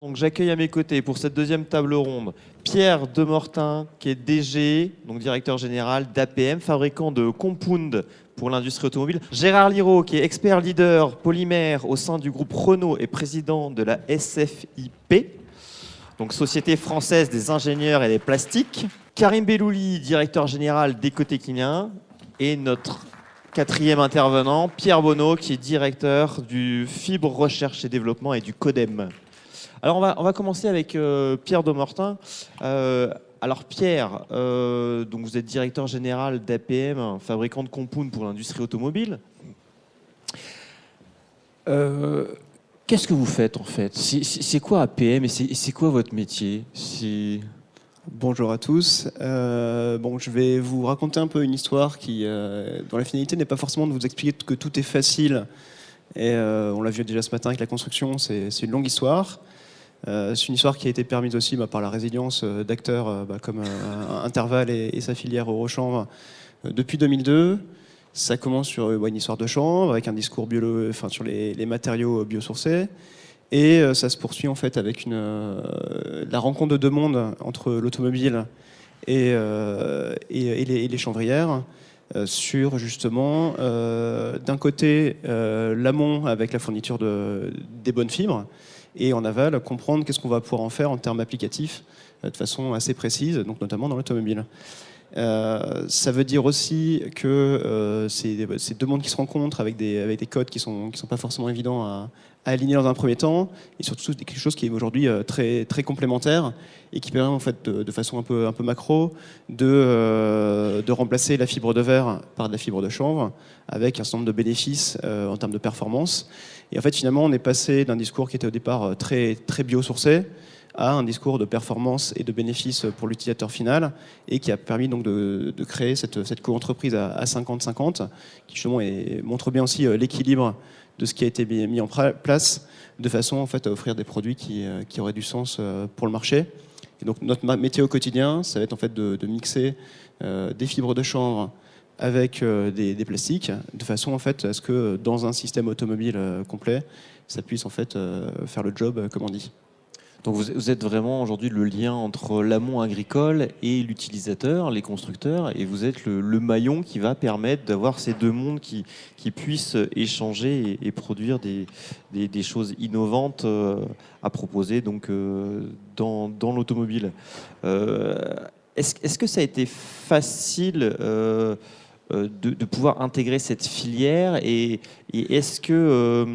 Donc j'accueille à mes côtés pour cette deuxième table ronde Pierre Demortin, qui est DG, donc directeur général d'APM, fabricant de compound pour l'industrie automobile. Gérard Liraud, qui est expert leader polymère au sein du groupe Renault et président de la SFIP, donc Société française des ingénieurs et des plastiques. Karim Bellouli, directeur général d'Ecotechnia, et notre quatrième intervenant, Pierre Bonneau, qui est directeur du Fibre Recherche et Développement et du CODEM. Alors on va commencer avec Pierre Demortin. Alors Pierre, donc vous êtes directeur général d'APM, fabricant de compound pour l'industrie automobile. Qu'est-ce que vous faites en fait? C'est quoi APM et c'est quoi votre métier? Bonjour à tous. Je vais vous raconter un peu une histoire dont la finalité n'est pas forcément de vous expliquer que tout est facile. Et on l'a vu déjà ce matin avec la construction, c'est une longue histoire. C'est une histoire qui a été permise aussi par la résilience d'acteurs comme Interval et sa filière Eurochanvre depuis 2002. Ça commence sur une histoire de chanvre avec un discours sur les matériaux biosourcés. Et ça se poursuit en fait avec la rencontre de deux mondes entre l'automobile et les chanvrières sur justement d'un côté l'amont avec la fourniture des bonnes fibres et en aval comprendre qu'est-ce qu'on va pouvoir en faire en termes applicatifs de façon assez précise, donc notamment dans l'automobile. Ça veut dire aussi que c'est deux mondes qui se rencontrent avec des codes qui sont pas forcément évidents à aligner dans un premier temps, et surtout quelque chose qui est aujourd'hui très, très complémentaire et qui permet en fait de façon un peu macro de remplacer la fibre de verre par de la fibre de chanvre avec un certain nombre de bénéfices en termes de performance. Et en fait finalement on est passé d'un discours qui était au départ très, très biosourcé à un discours de performance et de bénéfices pour l'utilisateur final et qui a permis donc de créer cette co-entreprise à 50-50 qui justement montre bien aussi l'équilibre de ce qui a été mis en place de façon en fait à offrir des produits qui auraient du sens pour le marché. Et donc notre métier au quotidien, ça va être en fait de mixer des fibres de chanvre avec des plastiques de façon en fait à ce que dans un système automobile complet, ça puisse en fait faire le job comme on dit. Donc vous êtes vraiment aujourd'hui le lien entre l'amont agricole et l'utilisateur, les constructeurs, et vous êtes le maillon qui va permettre d'avoir ces deux mondes qui puissent échanger et produire des choses innovantes à proposer donc, dans l'automobile. Est-ce que ça a été facile de pouvoir intégrer cette filière et est-ce que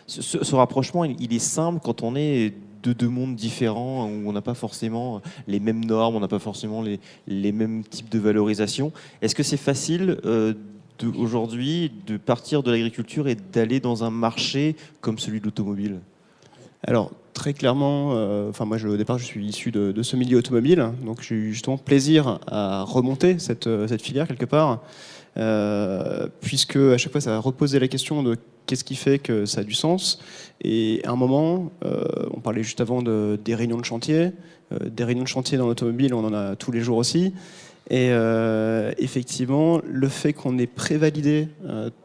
ce rapprochement il est simple quand on est de deux mondes différents où on n'a pas forcément les mêmes normes, on n'a pas forcément les mêmes types de valorisation. Est-ce que c'est facile aujourd'hui de partir de l'agriculture et d'aller dans un marché comme celui de l'automobile? Alors, très clairement, moi, au départ, je suis issu de ce milieu automobile, donc j'ai eu justement plaisir à remonter cette filière quelque part, puisque à chaque fois, ça a reposé la question de qu'est-ce qui fait que ça a du sens. Et à un moment, on parlait juste avant des réunions de chantier. Des réunions de chantier dans l'automobile, on en a tous les jours aussi. Et effectivement, le fait qu'on ait prévalidé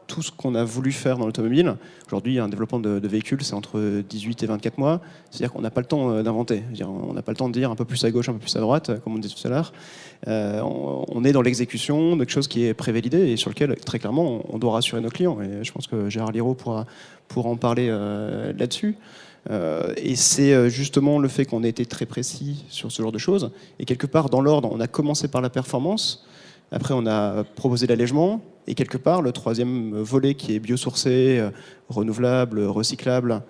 tout ce qu'on a voulu faire dans l'automobile, aujourd'hui, un développement de véhicules, c'est entre 18 et 24 mois. C'est-à-dire qu'on n'a pas le temps d'inventer. On n'a pas le temps de dire un peu plus à gauche, un peu plus à droite, comme on disait tout à l'heure. On est dans l'exécution de quelque chose qui est prévalidé et sur lequel, très clairement, on doit rassurer nos clients. Et je pense que Gérard Liraud pourra en parler là-dessus. Et c'est justement le fait qu'on ait été très précis sur ce genre de choses. Et quelque part, dans l'ordre, on a commencé par la performance. Après, on a proposé l'allègement. Et quelque part, le troisième volet qui est biosourcé, renouvelable, recyclable,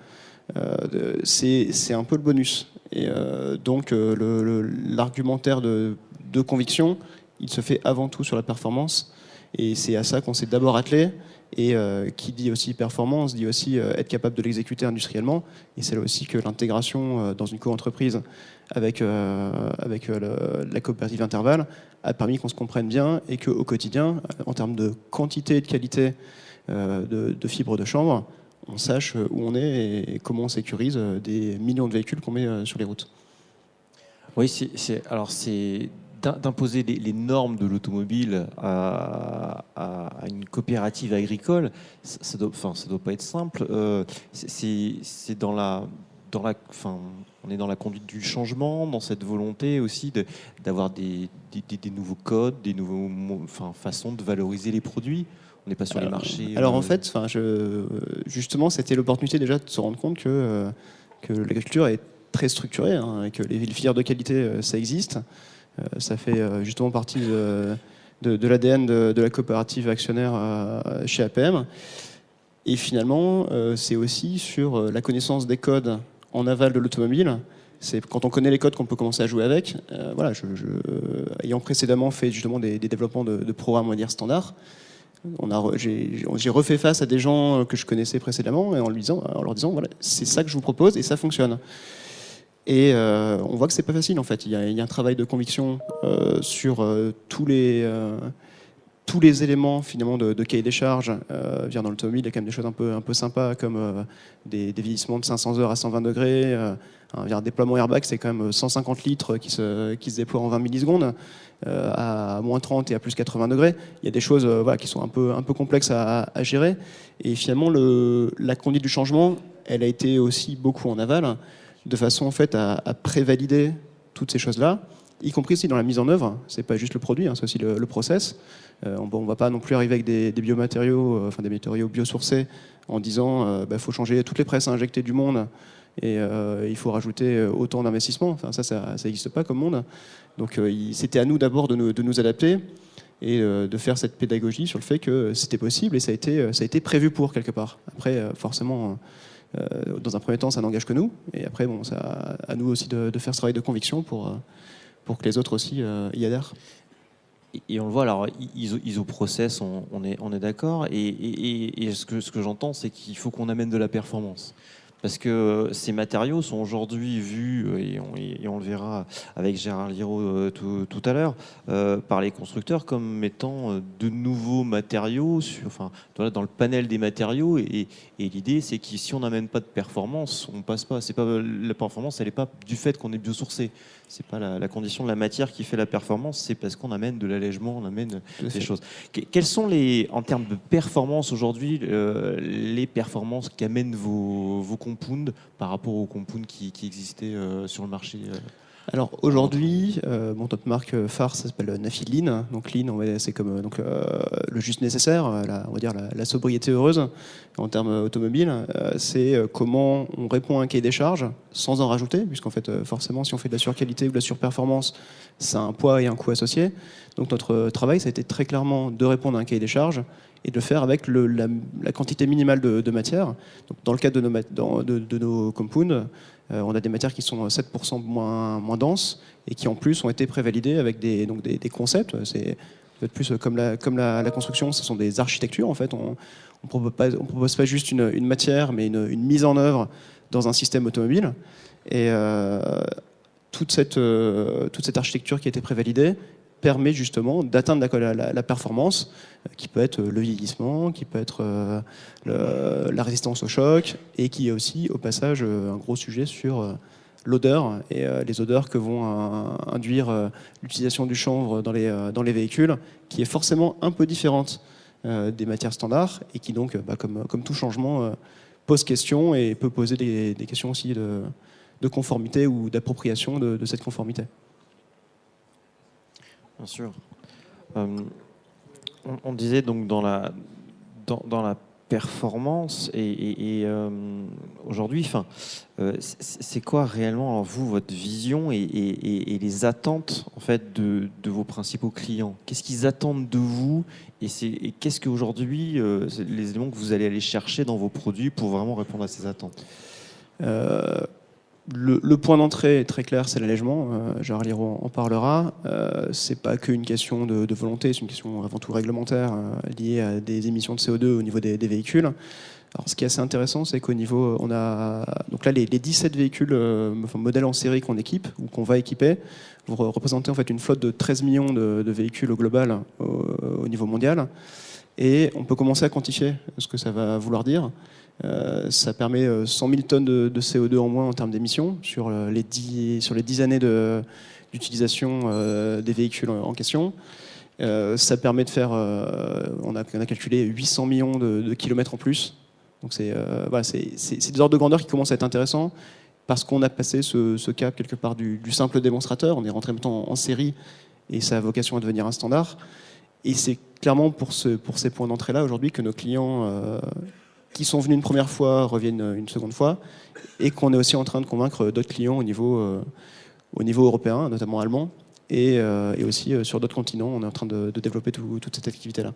c'est un peu le bonus. Et donc, l'argumentaire de conviction, il se fait avant tout sur la performance. Et c'est à ça qu'on s'est d'abord attelé. Et qui dit aussi performance, dit aussi être capable de l'exécuter industriellement. Et c'est là aussi que l'intégration dans une co-entreprise avec la coopérative Interval a permis qu'on se comprenne bien et qu'au quotidien, en termes de quantité et de qualité de fibres de chanvre, on sache où on est et comment on sécurise des millions de véhicules qu'on met sur les routes. Oui, c'est d'imposer les normes de l'automobile à une coopérative agricole, ça doit pas être simple. C'est dans on est dans la conduite du changement, dans cette volonté aussi d'avoir des nouveaux codes, des nouveaux façons de valoriser les produits. On n'est pas sur les marchés. Alors en fait, justement, c'était l'opportunité déjà de se rendre compte que l'agriculture est très structurée, hein, et que les filières de qualité, ça existe. Ça fait justement partie de l'ADN de la coopérative actionnaire chez APM. Et finalement, c'est aussi sur la connaissance des codes en aval de l'automobile. C'est quand on connaît les codes qu'on peut commencer à jouer avec. Voilà, ayant précédemment fait justement des développements de programmes, on va dire, standards, j'ai refait face à des gens que je connaissais précédemment et en leur disant voilà, c'est ça que je vous propose et ça fonctionne. Et on voit que c'est pas facile en fait. Il y a un travail de conviction sur tous les éléments finalement de cahier des charges. Dans l'automobile, il y a quand même des choses un peu sympas comme des vieillissements de 500 heures à 120 degrés. Un déploiement airbag, c'est quand même 150 litres qui se déploient en 20 millisecondes à moins 30 et à plus 80 degrés. Il y a des choses qui sont un peu complexes à gérer. Et finalement, la conduite du changement, elle a été aussi beaucoup en aval, de façon en fait à prévalider toutes ces choses-là, y compris aussi dans la mise en œuvre. C'est pas juste le produit, hein, c'est aussi le process. On va pas non plus arriver avec des biomatériaux, des matériaux biosourcés, en disant faut changer toutes les presses à injecter du monde et il faut rajouter autant d'investissements. Enfin, ça n'existe pas comme monde. Donc c'était à nous d'abord de nous adapter et de faire cette pédagogie sur le fait que c'était possible et ça a été prévu pour quelque part. Après, forcément, dans un premier temps, ça n'engage que nous. Et après, ça à nous aussi de faire ce travail de conviction pour que les autres aussi y adhèrent. Et on le voit, alors isoprocess, on est d'accord. Et ce que j'entends, c'est qu'il faut qu'on amène de la performance. Parce que ces matériaux sont aujourd'hui vus, et on le verra avec Gérard Liraud tout à l'heure, par les constructeurs comme étant de nouveaux matériaux dans le panel des matériaux. Et l'idée, c'est que si on n'amène pas de performance, on passe pas. La performance, elle n'est pas du fait qu'on est biosourcé. C'est pas la condition de la matière qui fait la performance, c'est parce qu'on amène de l'allègement, on amène des choses. Quelles sont en termes de performance aujourd'hui, les performances qu'amènent vos compounds par rapport aux compounds qui existaient sur le marché? Alors aujourd'hui, notre marque phare s'appelle Nafi Lean. Donc Lean, c'est comme le juste nécessaire, on va dire la sobriété heureuse en termes automobiles. C'est comment on répond à un cahier des charges sans en rajouter, puisqu'en fait, forcément, si on fait de la surqualité ou de la surperformance, ça a un poids et un coût associé. Donc notre travail, ça a été très clairement de répondre à un cahier des charges et de le faire avec la quantité minimale de matière. Donc, dans le cadre de nos compounds, on a des matières qui sont 7% moins denses et qui en plus ont été prévalidées avec des concepts. C'est plus comme la construction, ce sont des architectures en fait. On propose pas juste une matière, mais une mise en œuvre dans un système automobile. Et toute cette architecture qui a été prévalidée permet justement d'atteindre la performance, qui peut être le vieillissement, qui peut être la résistance au choc, et qui est aussi au passage un gros sujet sur l'odeur et les odeurs que vont induire l'utilisation du chanvre dans les véhicules, qui est forcément un peu différente des matières standards et qui donc, comme tout changement, pose question et peut poser des questions aussi de conformité ou d'appropriation de cette conformité. Bien sûr. On disait donc dans la performance et aujourd'hui, c'est quoi réellement alors vous votre vision et les attentes en fait de vos principaux clients? Qu'est-ce qu'ils attendent de vous et qu'est-ce qu'aujourd'hui les éléments que vous allez aller chercher dans vos produits pour vraiment répondre à ces attentes? Le point d'entrée est très clair, c'est l'allègement. Gérard Liraud en parlera. C'est pas qu'une question de volonté, c'est une question avant tout réglementaire liée à des émissions de CO2 au niveau des véhicules. Alors, ce qui est assez intéressant, c'est qu'au niveau, on a donc là les 17 véhicules modèles en série qu'on équipe ou qu'on va équiper, vous représentez en fait une flotte de 13 millions de véhicules au global au niveau mondial. Et on peut commencer à quantifier ce que ça va vouloir dire. Ça permet 100 000 tonnes de CO2 en moins en termes d'émissions sur les 10 années d'utilisation des véhicules en question. Ça permet de faire, on a calculé 800 millions de kilomètres en plus. Donc c'est des ordres de grandeur qui commencent à être intéressants parce qu'on a passé ce cap quelque part du simple démonstrateur. On est rentré maintenant en série et ça a vocation à devenir un standard. Et c'est clairement pour ces points d'entrée-là aujourd'hui que nos clients qui sont venus une première fois reviennent une seconde fois, et qu'on est aussi en train de convaincre d'autres clients au niveau européen, notamment allemand, et aussi sur d'autres continents. On est en train de développer toute cette activité-là.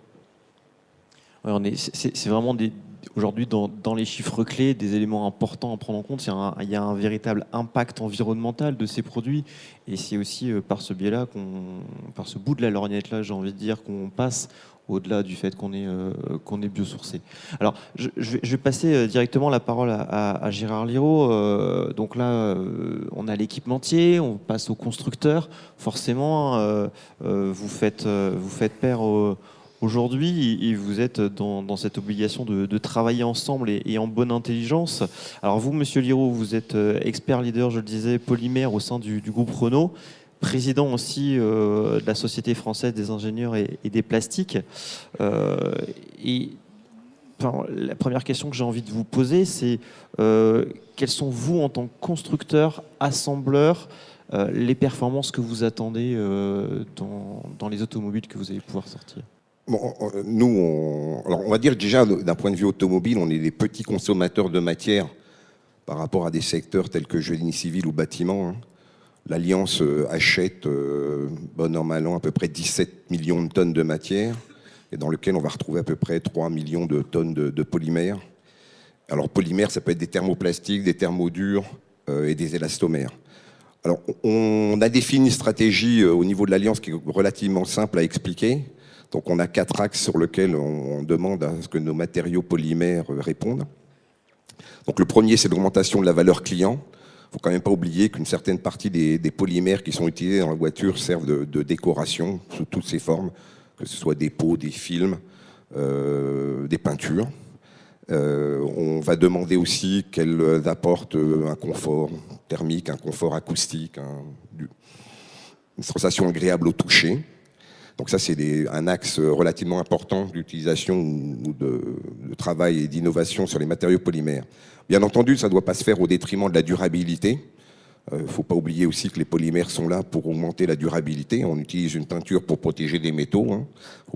Ouais, c'est vraiment aujourd'hui dans les chiffres clés des éléments importants à prendre en compte. Il y a un véritable impact environnemental de ces produits, et c'est aussi par ce biais-là, par ce bout de la lorgnette-là, j'ai envie de dire, qu'on passe au-delà du fait qu'on est biosourcé. Alors, je vais passer directement la parole à Gérard Liraud. Donc là, on a l'équipementier, on passe au constructeur. Forcément, vous faites pair aujourd'hui, et vous êtes dans cette obligation de travailler ensemble et en bonne intelligence. Alors vous, Monsieur Liraud, vous êtes expert leader, je le disais, polymère au sein du groupe Renault, président aussi de la Société française des ingénieurs et des plastiques. La première question que j'ai envie de vous poser, c'est quelles sont, vous, en tant que constructeur, assembleur, les performances que vous attendez dans les automobiles que vous allez pouvoir sortir? Bon, nous, alors on va dire déjà d'un point de vue automobile, on est des petits consommateurs de matière par rapport à des secteurs tels que génie civil ou bâtiment. L'Alliance achète, bon an mal an, à peu près 17 millions de tonnes de matière, et dans lequel on va retrouver à peu près 3 millions de tonnes de polymères. Alors polymères, ça peut être des thermoplastiques, des thermodurs et des élastomères. Alors on a défini une stratégie au niveau de l'Alliance qui est relativement simple à expliquer. Donc on a 4 axes sur lesquels on demande à ce que nos matériaux polymères répondent. Donc le premier, c'est l'augmentation de la valeur client. Il ne faut quand même pas oublier qu'une certaine partie des polymères qui sont utilisés dans la voiture servent de décoration sous toutes ses formes, que ce soit des peaux, des films, des peintures. On va demander aussi qu'elles apportent un confort thermique, un confort acoustique, une sensation agréable au toucher. Donc ça, c'est un axe relativement important d'utilisation ou de travail et d'innovation sur les matériaux polymères. Bien entendu, ça ne doit pas se faire au détriment de la durabilité. Il ne faut pas oublier aussi que les polymères sont là pour augmenter la durabilité. On utilise une peinture pour protéger des métaux,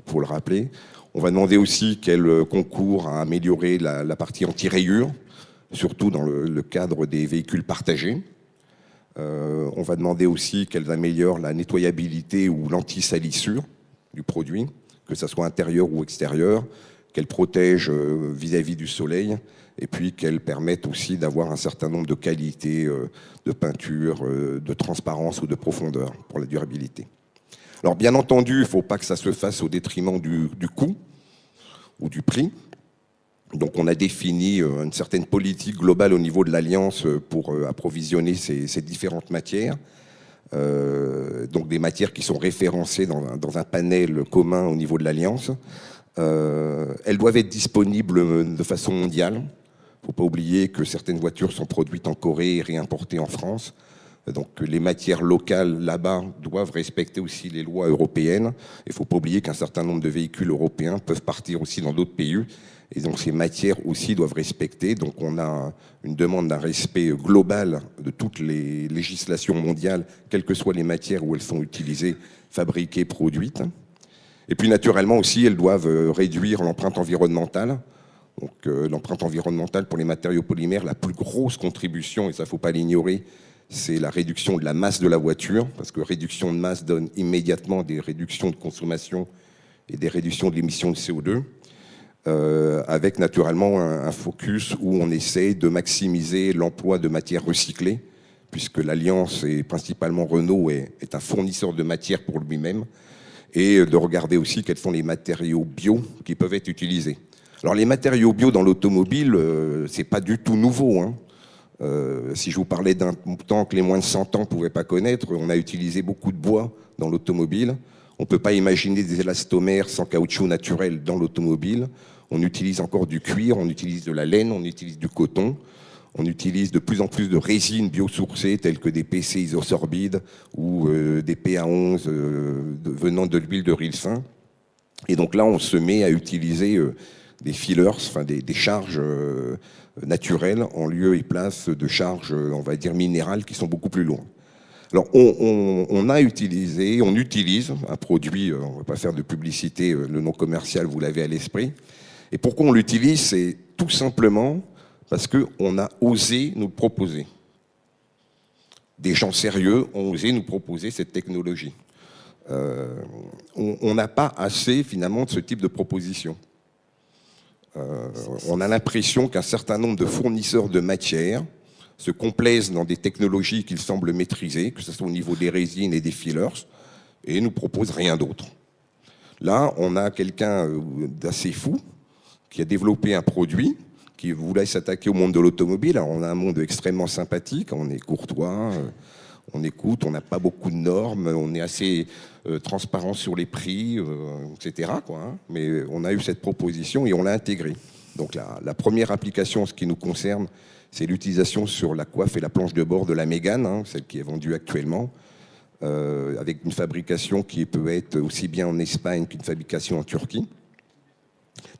faut le rappeler. On va demander aussi qu'elle concourt à améliorer la partie anti-rayures, surtout dans le cadre des véhicules partagés. On va demander aussi qu'elles améliorent la nettoyabilité ou l'anti-salissure du produit, que ce soit intérieur ou extérieur, qu'elles protègent vis-à-vis du soleil, et puis qu'elles permettent aussi d'avoir un certain nombre de qualités de peinture, de transparence ou de profondeur pour la durabilité. Alors bien entendu, il ne faut pas que ça se fasse au détriment du coût ou du prix. Donc on a défini une certaine politique globale au niveau de l'Alliance pour approvisionner ces différentes matières. Donc des matières qui sont référencées dans un panel commun au niveau de l'Alliance. Elles doivent être disponibles de façon mondiale. Il ne faut pas oublier que certaines voitures sont produites en Corée et réimportées en France. Donc les matières locales là-bas doivent respecter aussi les lois européennes. Il ne faut pas oublier qu'un certain nombre de véhicules européens peuvent partir aussi dans d'autres pays. Et donc ces matières aussi doivent respecter. Donc on a une demande d'un respect global de toutes les législations mondiales, quelles que soient les matières où elles sont utilisées, fabriquées, produites. Et puis naturellement aussi, elles doivent réduire l'empreinte environnementale. Donc l'empreinte environnementale pour les matériaux polymères, la plus grosse contribution, et ça ne faut pas l'ignorer, c'est la réduction de la masse de la voiture, parce que réduction de masse donne immédiatement des réductions de consommation et des réductions de l'émission de CO2. Avec naturellement un focus où on essaie de maximiser l'emploi de matières recyclées, puisque l'Alliance, et principalement Renault, est un fournisseur de matières pour lui-même, et de regarder aussi quels sont les matériaux bio qui peuvent être utilisés. Alors les matériaux bio dans l'automobile, c'est pas du tout nouveau. Si je vous parlais d'un temps que les moins de 100 ans ne pouvaient pas connaître, on a utilisé beaucoup de bois dans l'automobile. On ne peut pas imaginer des élastomères sans caoutchouc naturel dans l'automobile. On utilise encore du cuir, on utilise de la laine, on utilise du coton. On utilise de plus en plus de résines biosourcées telles que des PC isosorbides ou des PA11 venant de l'huile de ricin. Et donc là, on se met à utiliser fillers, enfin des charges naturelles en lieu et place de charges, on va dire, minérales qui sont beaucoup plus lourdes. Alors, on utilise un produit, on ne va pas faire de publicité, le nom commercial, vous l'avez à l'esprit. Et pourquoi on l'utilise? C'est tout simplement parce qu'on a osé nous le proposer. Des gens sérieux ont osé nous proposer cette technologie. On n'a pas assez, finalement, de ce type de proposition. On a l'impression qu'un certain nombre de fournisseurs de matières se complaisent dans des technologies qu'ils semblent maîtriser, que ce soit au niveau des résines et des fillers, et ne nous proposent rien d'autre. Là, on a quelqu'un d'assez fou qui a développé un produit qui voulait s'attaquer au monde de l'automobile. Alors, on a un monde extrêmement sympathique, on est courtois, on écoute, on n'a pas beaucoup de normes, on est assez transparent sur les prix, etc. quoi, hein. Mais on a eu cette proposition et on l'a intégrée. Donc la première application, en ce qui nous concerne, c'est l'utilisation sur la coiffe et la planche de bord de la Mégane, hein, celle qui est vendue actuellement, avec une fabrication qui peut être aussi bien en Espagne qu'une fabrication en Turquie.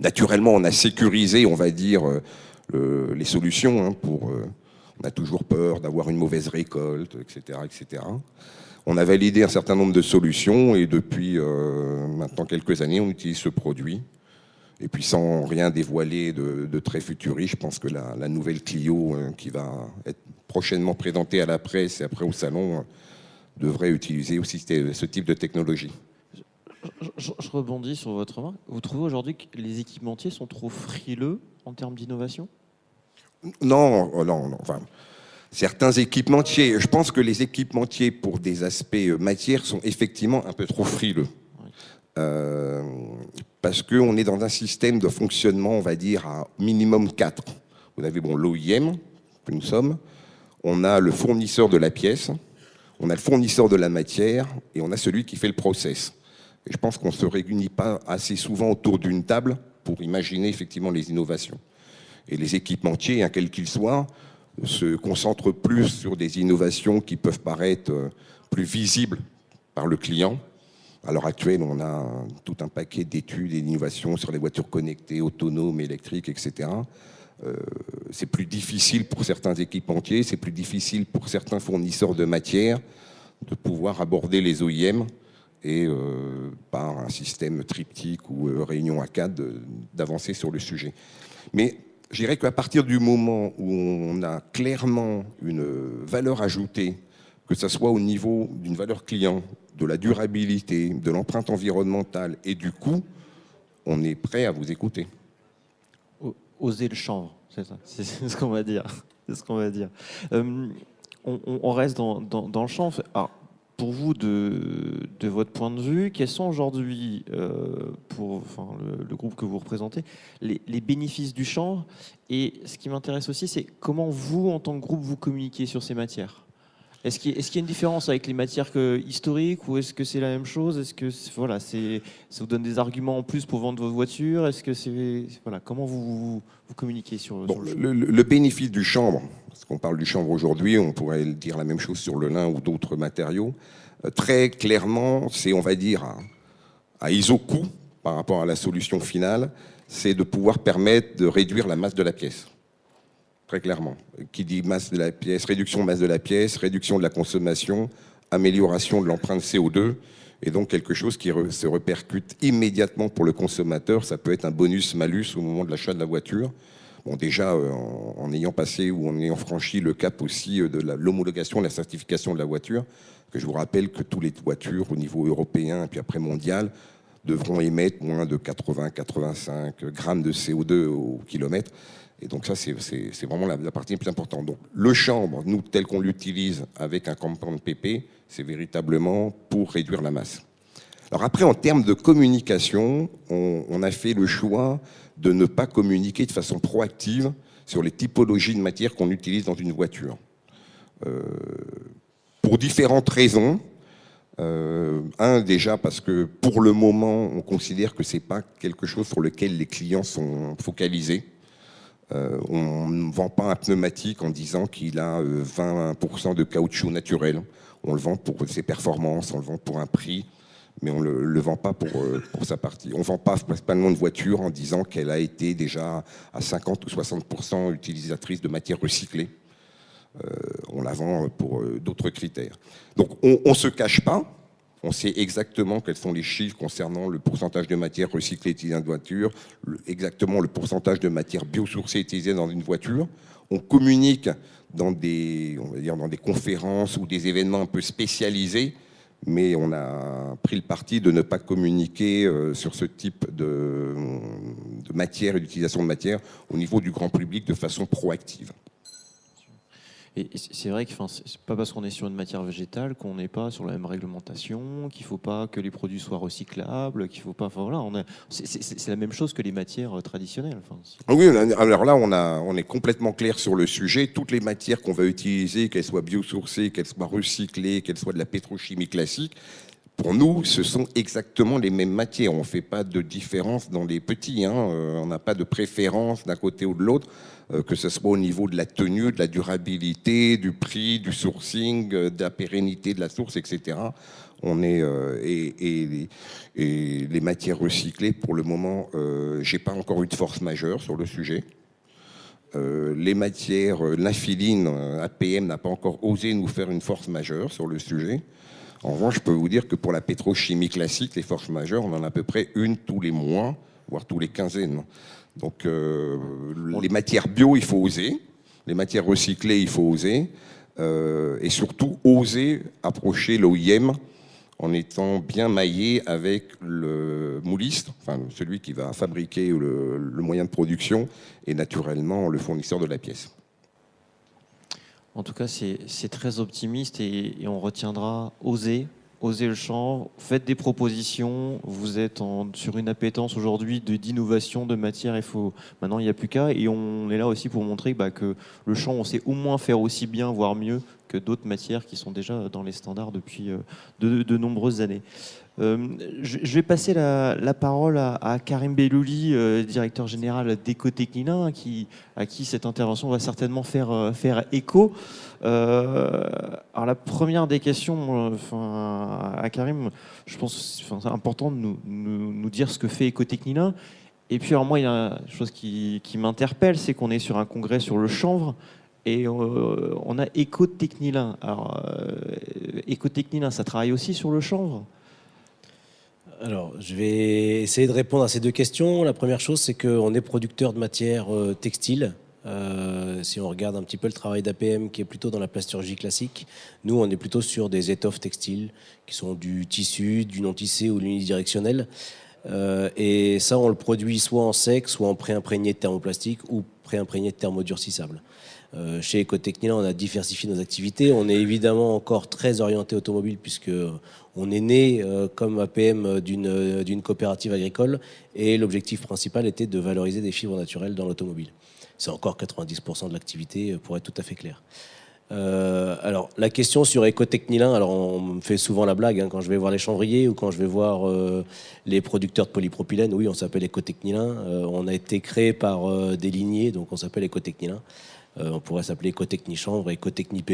Naturellement, on a sécurisé, on va dire, les solutions. Hein, on a toujours peur d'avoir une mauvaise récolte, etc., etc. On a validé un certain nombre de solutions et depuis maintenant quelques années, on utilise ce produit. Et puis sans rien dévoiler de très futuriste, je pense que la nouvelle Clio qui va être prochainement présentée à la presse et après au salon devrait utiliser aussi ce type de technologie. Je rebondis sur votre remarque. Vous trouvez aujourd'hui que les équipementiers sont trop frileux en termes d'innovation? Non. Enfin, certains équipementiers, je pense que les équipementiers pour des aspects matières sont effectivement un peu trop frileux. Parce qu'on est dans un système de fonctionnement, on va dire, à minimum 4. Vous avez l'OIM, que nous sommes, on a le fournisseur de la pièce, on a le fournisseur de la matière, et on a celui qui fait le process. Et je pense qu'on ne se réunit pas assez souvent autour d'une table pour imaginer effectivement les innovations. Et les équipementiers, hein, quels qu'ils soient, se concentrent plus sur des innovations qui peuvent paraître plus visibles par le client. À l'heure actuelle, on a tout un paquet d'études et d'innovations sur les voitures connectées, autonomes, électriques, etc. C'est plus difficile pour certains équipementiers, c'est plus difficile pour certains fournisseurs de matières de pouvoir aborder les OIM et par un système triptyque ou réunion à 4 d'avancer sur le sujet. Mais je dirais qu'à partir du moment où on a clairement une valeur ajoutée, que ce soit au niveau d'une valeur client, de la durabilité, de l'empreinte environnementale et du coût, on est prêt à vous écouter. Oser le chanvre, c'est ça, c'est ce qu'on va dire. C'est ce qu'on va dire. On reste dans le chanvre. Alors, pour vous, de votre point de vue, quels sont aujourd'hui, pour le groupe que vous représentez, les bénéfices du chanvre? Et ce qui m'intéresse aussi, c'est comment vous, en tant que groupe, vous communiquez sur ces matières. Est-ce qu'il y a une différence avec les matières historiques ou est-ce que c'est la même chose? Est-ce que ça vous donne des arguments en plus pour vendre vos voitures? Est-ce que comment vous communiquez sur le bénéfice du chanvre, parce qu'on parle du chanvre aujourd'hui, on pourrait dire la même chose sur le lin ou d'autres matériaux. Très clairement, c'est, on va dire, à iso-coût par rapport à la solution finale, c'est de pouvoir permettre de réduire la masse de la pièce. Très clairement. Qui dit masse de la pièce, réduction de masse de la pièce, réduction de la consommation, amélioration de l'empreinte CO2, et donc quelque chose qui se répercute immédiatement pour le consommateur. Ça peut être un bonus-malus au moment de l'achat de la voiture. Bon, déjà, en ayant passé ou en ayant franchi le cap aussi de l'homologation, de la certification de la voiture, que je vous rappelle que toutes les voitures au niveau européen et puis après mondial devront émettre moins de 80-85 grammes de CO2 au kilomètre. Et donc ça, c'est vraiment la partie la plus importante. Donc le chanvre, nous, tel qu'on l'utilise avec un compound PP, c'est véritablement pour réduire la masse. Alors après, en termes de communication, on a fait le choix de ne pas communiquer de façon proactive sur les typologies de matière qu'on utilise dans une voiture. Pour différentes raisons. Déjà parce que pour le moment, on considère que ce n'est pas quelque chose sur lequel les clients sont focalisés. On ne vend pas un pneumatique en disant qu'il a 20% de caoutchouc naturel. On le vend pour ses performances, on le vend pour un prix. mais on ne le vend pas pour sa partie. On ne vend pas principalement une voiture en disant qu'elle a été déjà à 50 ou 60% utilisatrice de matières recyclées. On la vend pour d'autres critères. Donc on ne se cache pas, on sait exactement quels sont les chiffres concernant le pourcentage de matières recyclées utilisées dans une voiture, exactement le pourcentage de matières biosourcées utilisées dans une voiture. On communique dans des conférences ou des événements un peu spécialisés, mais on a pris le parti de ne pas communiquer sur ce type de matière et d'utilisation de matière au niveau du grand public de façon proactive. Et c'est vrai que c'est pas parce qu'on est sur une matière végétale qu'on n'est pas sur la même réglementation, qu'il ne faut pas que les produits soient recyclables, qu'il faut pas. Enfin, voilà, c'est la même chose que les matières traditionnelles. Oui, alors là, on est complètement clair sur le sujet. Toutes les matières qu'on va utiliser, qu'elles soient biosourcées, qu'elles soient recyclées, qu'elles soient de la pétrochimie classique, pour nous, ce sont exactement les mêmes matières. On ne fait pas de différence dans les petits. On n'a pas de préférence d'un côté ou de l'autre, que ce soit au niveau de la tenue, de la durabilité, du prix, du sourcing, de la pérennité de la source, etc. Et les matières recyclées, pour le moment, je n'ai pas encore eu de force majeure sur le sujet. Les matières, l'infiline, APM n'a pas encore osé nous faire une force majeure sur le sujet. En revanche, je peux vous dire que pour la pétrochimie classique, les forces majeures, on en a à peu près une tous les mois, voire tous les quinzaines. Donc, les matières bio, il faut oser. Les matières recyclées, il faut oser. Et surtout, oser approcher l'OIM en étant bien maillé avec le mouliste, enfin celui qui va fabriquer le moyen de production, et naturellement le fournisseur de la pièce. En tout cas, c'est très optimiste et on retiendra oser le champ, faites des propositions. Vous êtes sur une appétence aujourd'hui d'innovation, de matière. Maintenant, il n'y a plus qu'à. Et on est là aussi pour montrer que le champ, on sait au moins faire aussi bien, voire mieux que d'autres matières qui sont déjà dans les standards depuis de nombreuses années. Je vais passer la parole à Karim Bellouli, directeur général d'Ecotecnina, à qui cette intervention va certainement faire écho. Alors la première des questions à Karim, je pense que c'est important de nous dire ce que fait Ecotecnina. Et puis alors moi, il y a une chose qui m'interpelle, c'est qu'on est sur un congrès sur le chanvre. Et on a Ecotecnina. Alors, Ecotecnina, ça travaille aussi sur le chanvre ? Alors, je vais essayer de répondre à ces deux questions. La première chose, c'est qu'on est producteur de matières textiles. Si on regarde un petit peu le travail d'APM qui est plutôt dans la plasturgie classique, nous, on est plutôt sur des étoffes textiles qui sont du tissu, du non-tissé ou l'unidirectionnel. Et ça, on le produit soit en sec, soit en pré-imprégné de thermoplastique ou pré-imprégné de thermodurcissable. Chez Ecotecnina, on a diversifié nos activités. On est évidemment encore très orienté automobile puisque on est né comme APM d'une coopérative agricole et l'objectif principal était de valoriser des fibres naturelles dans l'automobile. C'est encore 90% de l'activité, pour être tout à fait clair. Alors, la question sur Ecotecnina, alors on me fait souvent la blague quand je vais voir les chanvriers ou quand je vais voir les producteurs de polypropylène. Oui, on s'appelle Ecotecnina. On a été créé par des lignées, donc on s'appelle Ecotecnina. On pourrait s'appeler Ecotecnichanvre, Ecotecnipp,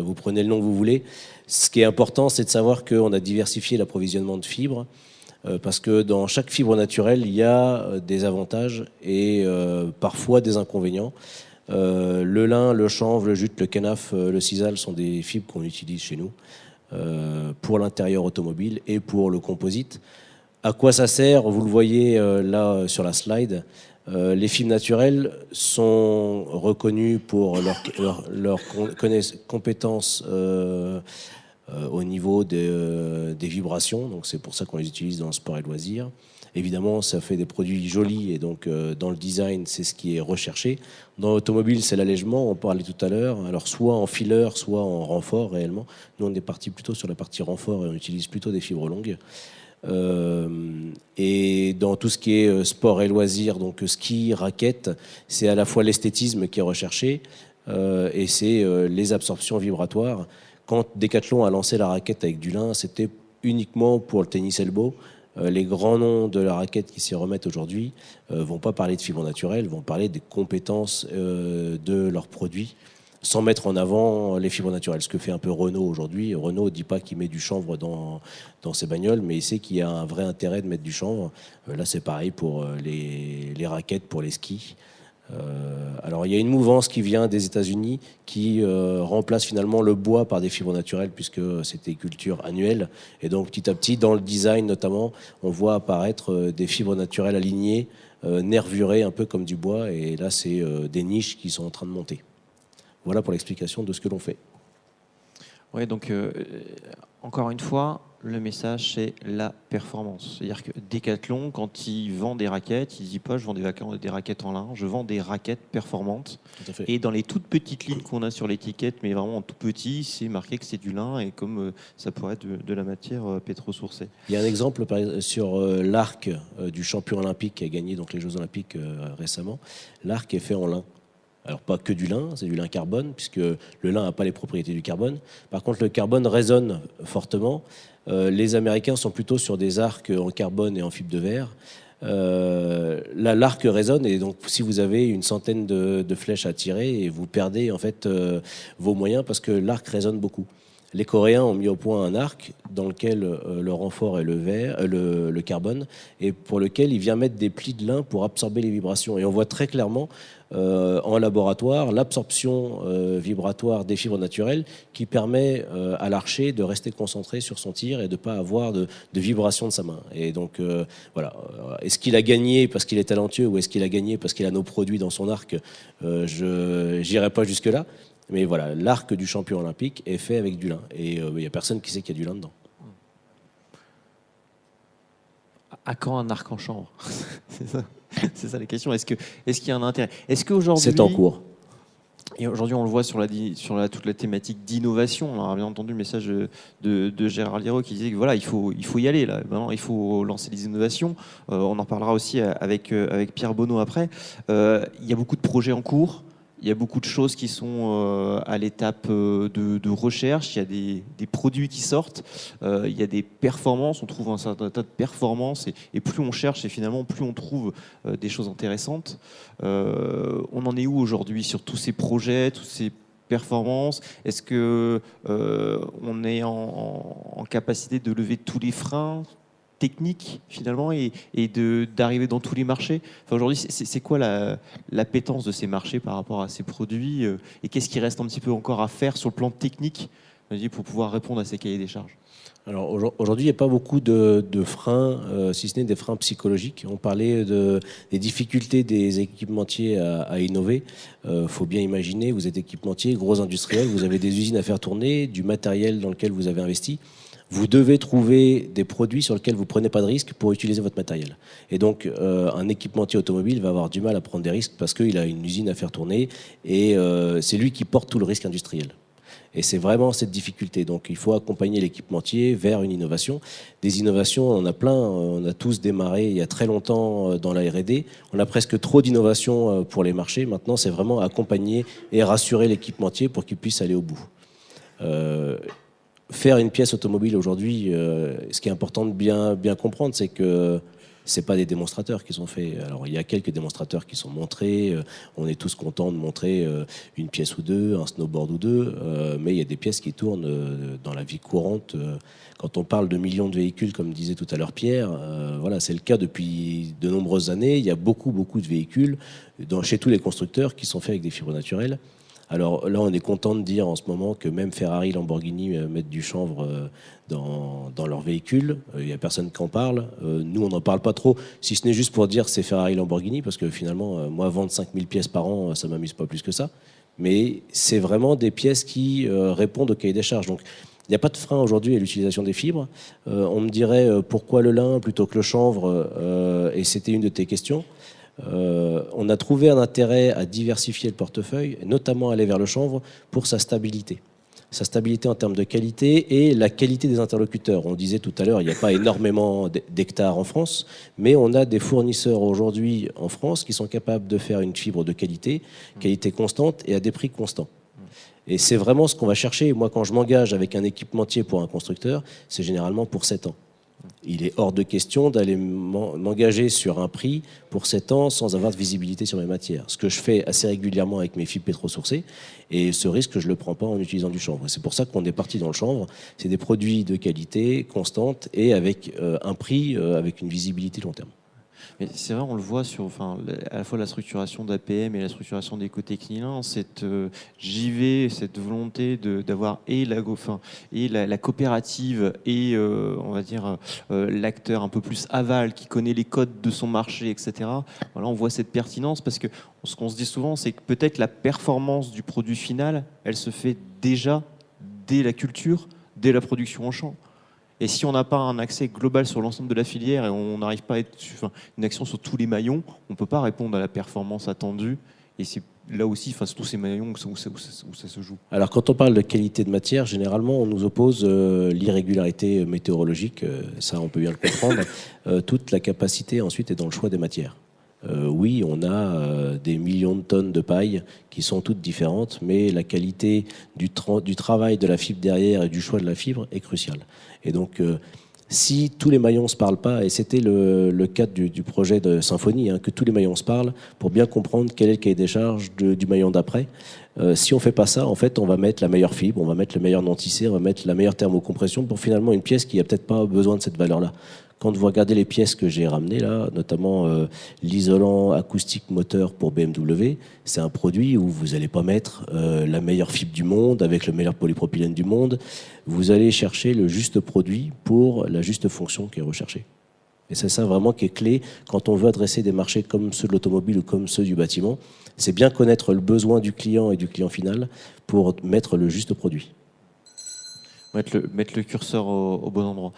vous prenez le nom que vous voulez. Ce qui est important, c'est de savoir qu'on a diversifié l'approvisionnement de fibres, parce que dans chaque fibre naturelle, il y a des avantages et parfois des inconvénients. Le lin, le chanvre, le jute, le canaf, le sisal sont des fibres qu'on utilise chez nous pour l'intérieur automobile et pour le composite. À quoi ça sert ? Vous le voyez là sur la slide. Les fibres naturelles sont reconnues pour leurs compétences au niveau des vibrations. Donc c'est pour ça qu'on les utilise dans le sport et loisirs. Évidemment, ça fait des produits jolis et donc dans le design, c'est ce qui est recherché. Dans l'automobile, c'est l'allègement, on parlait tout à l'heure. Alors soit en filler, soit en renfort réellement. Nous, on est parti plutôt sur la partie renfort et on utilise plutôt des fibres longues. Et dans tout ce qui est sport et loisirs, donc ski, raquettes, c'est à la fois l'esthétisme qui est recherché et c'est les absorptions vibratoires. Quand Decathlon a lancé la raquette avec du lin, c'était uniquement pour le tennis elbow. Les grands noms de la raquette qui s'y remettent aujourd'hui vont pas parler de fibres naturelles, vont parler des compétences de leurs produits sans mettre en avant les fibres naturelles. Ce que fait un peu Renault aujourd'hui. Renault ne dit pas qu'il met du chanvre dans ses bagnoles, mais il sait qu'il y a un vrai intérêt de mettre du chanvre. Là, c'est pareil pour les raquettes, pour les skis. Alors, il y a une mouvance qui vient des États-Unis qui remplace finalement le bois par des fibres naturelles, puisque c'est des cultures annuelles. Et donc, petit à petit, dans le design notamment, on voit apparaître des fibres naturelles alignées, nervurées, un peu comme du bois. Et là, c'est des niches qui sont en train de monter. Voilà pour l'explication de ce que l'on fait. Oui, donc encore une fois, le message c'est la performance. C'est-à-dire que Decathlon, quand il vend des raquettes, il ne dit pas je vends des raquettes en lin, je vends des raquettes performantes. Tout à fait. Et dans les toutes petites lignes qu'on a sur l'étiquette, mais vraiment en tout petit, c'est marqué que c'est du lin et comme ça pourrait être de la matière pétro-sourcée. Il y a un exemple sur l'arc du champion olympique qui a gagné donc, les Jeux olympiques récemment. L'arc est fait en lin. Alors pas que du lin, c'est du lin carbone, puisque le lin n'a pas les propriétés du carbone. Par contre, le carbone résonne fortement. Les Américains sont plutôt sur des arcs en carbone et en fibre de verre. Là, l'arc résonne, et donc si vous avez une centaine de flèches à tirer, et vous perdez en fait vos moyens parce que l'arc résonne beaucoup. Les Coréens ont mis au point un arc dans lequel le renfort est le carbone, et pour lequel il vient mettre des plis de lin pour absorber les vibrations. Et on voit très clairement en laboratoire l'absorption vibratoire des fibres naturelles qui permet à l'archer de rester concentré sur son tir et de ne pas avoir de vibration de sa main. Et donc voilà, est-ce qu'il a gagné parce qu'il est talentueux ou est-ce qu'il a gagné parce qu'il a nos produits dans son arc? Je n'irai pas jusque-là. Mais voilà, l'arc du champion olympique est fait avec du lin. Et il n'y a personne qui sait qu'il y a du lin dedans. À quand un arc en chanvre? C'est ça la question. Est-ce qu'il y a un intérêt? Est-ce qu'aujourd'hui... C'est en cours. Et aujourd'hui, on le voit sur toute la thématique d'innovation. On a bien entendu le message de Gérard Liraud qui disait que voilà, il faut y aller là. Maintenant, il faut lancer des innovations. On en parlera aussi avec Pierre Bonneau après. Il y a beaucoup de projets en cours. Il y a beaucoup de choses qui sont à l'étape de recherche. Il y a des produits qui sortent. Il y a des performances. On trouve un certain tas de performances. Et plus on cherche, et finalement, plus on trouve des choses intéressantes. On en est où aujourd'hui sur tous ces projets, toutes ces performances? Est-ce que on est en capacité de lever tous les freins technique finalement et d'arriver dans tous les marchés? Enfin, aujourd'hui, c'est quoi l'appétence de ces marchés par rapport à ces produits et qu'est-ce qui reste un petit peu encore à faire sur le plan technique pour pouvoir répondre à ces cahiers des charges? Alors aujourd'hui, il n'y a pas beaucoup de freins, si ce n'est des freins psychologiques. On parlait des difficultés des équipementiers à innover. Faut bien imaginer, vous êtes équipementier, gros industriel, vous avez des usines à faire tourner, du matériel dans lequel vous avez investi. Vous devez trouver des produits sur lesquels vous ne prenez pas de risques pour utiliser votre matériel. Et donc, un équipementier automobile va avoir du mal à prendre des risques parce qu'il a une usine à faire tourner et c'est lui qui porte tout le risque industriel. Et c'est vraiment cette difficulté. Donc, il faut accompagner l'équipementier vers une innovation. Des innovations, on en a plein. On a tous démarré il y a très longtemps dans la R&D. On a presque trop d'innovations pour les marchés. Maintenant, c'est vraiment accompagner et rassurer l'équipementier pour qu'il puisse aller au bout. Faire une pièce automobile aujourd'hui, ce qui est important de bien comprendre, c'est que c'est pas des démonstrateurs qui sont faits. Alors il y a quelques démonstrateurs qui sont montrés. On est tous contents de montrer une pièce ou deux, un snowboard ou deux, mais il y a des pièces qui tournent dans la vie courante. Quand on parle de millions de véhicules, comme disait tout à l'heure Pierre, voilà, c'est le cas depuis de nombreuses années. Il y a beaucoup de véhicules chez tous les constructeurs qui sont faits avec des fibres naturelles. Alors là, on est content de dire en ce moment que même Ferrari, Lamborghini mettent du chanvre dans leurs véhicules. Il n'y a personne qui en parle. Nous, on n'en parle pas trop, si ce n'est juste pour dire que c'est Ferrari, Lamborghini, parce que finalement, moi, vendre 5000 pièces par an, ça ne m'amuse pas plus que ça. Mais c'est vraiment des pièces qui répondent au cahier des charges. Donc, il n'y a pas de frein aujourd'hui à l'utilisation des fibres. On me dirait pourquoi le lin plutôt que le chanvre, et c'était une de tes questions. On a trouvé un intérêt à diversifier le portefeuille, notamment aller vers le chanvre pour sa stabilité. Sa stabilité en termes de qualité et la qualité des interlocuteurs. On disait tout à l'heure, il n'y a pas énormément d'hectares en France, mais on a des fournisseurs aujourd'hui en France qui sont capables de faire une fibre de qualité constante et à des prix constants. Et c'est vraiment ce qu'on va chercher. Moi, quand je m'engage avec un équipementier pour un constructeur, c'est généralement pour 7 ans. Il est hors de question d'aller m'engager sur un prix pour 7 ans sans avoir de visibilité sur mes matières. Ce que je fais assez régulièrement avec mes fibres pétrosourcées, et ce risque, je ne le prends pas en utilisant du chanvre. C'est pour ça qu'on est parti dans le chanvre. C'est des produits de qualité constante et avec un prix, avec une visibilité long terme. Mais c'est vrai, on le voit sur, à la fois la structuration d'APM et la structuration d'Ecotechnilin, cette JV, cette volonté d'avoir et la coopérative et on va dire l'acteur un peu plus aval qui connaît les codes de son marché, etc. Voilà, on voit cette pertinence parce que ce qu'on se dit souvent, c'est que peut-être la performance du produit final, elle se fait déjà dès la culture, dès la production en champ. Et si on n'a pas un accès global sur l'ensemble de la filière et on n'arrive pas à être une action sur tous les maillons, on ne peut pas répondre à la performance attendue. Et c'est là aussi, c'est tous ces maillons où ça se joue. Alors quand on parle de qualité de matière, généralement on nous oppose l'irrégularité météorologique, ça on peut bien le comprendre. Toute la capacité ensuite est dans le choix des matières. Oui, on a des millions de tonnes de paille qui sont toutes différentes, mais la qualité du travail de la fibre derrière et du choix de la fibre est cruciale. Et donc, si tous les maillons ne se parlent pas, et c'était le cadre du projet de Symphonie, que tous les maillons se parlent pour bien comprendre quel est le cahier des charges du maillon d'après. Si on ne fait pas ça, en fait, on va mettre la meilleure fibre, on va mettre le meilleur non-tissé, on va mettre la meilleure thermocompression pour finalement une pièce qui n'a peut-être pas besoin de cette valeur-là. Quand vous regardez les pièces que j'ai ramenées là, notamment l'isolant acoustique moteur pour BMW, c'est un produit où vous n'allez pas mettre la meilleure fibre du monde avec le meilleur polypropylène du monde. Vous allez chercher le juste produit pour la juste fonction qui est recherchée. Et c'est ça vraiment qui est clé quand on veut adresser des marchés comme ceux de l'automobile ou comme ceux du bâtiment. C'est bien connaître le besoin du client et du client final pour mettre le juste produit. Mettre le curseur au bon endroit.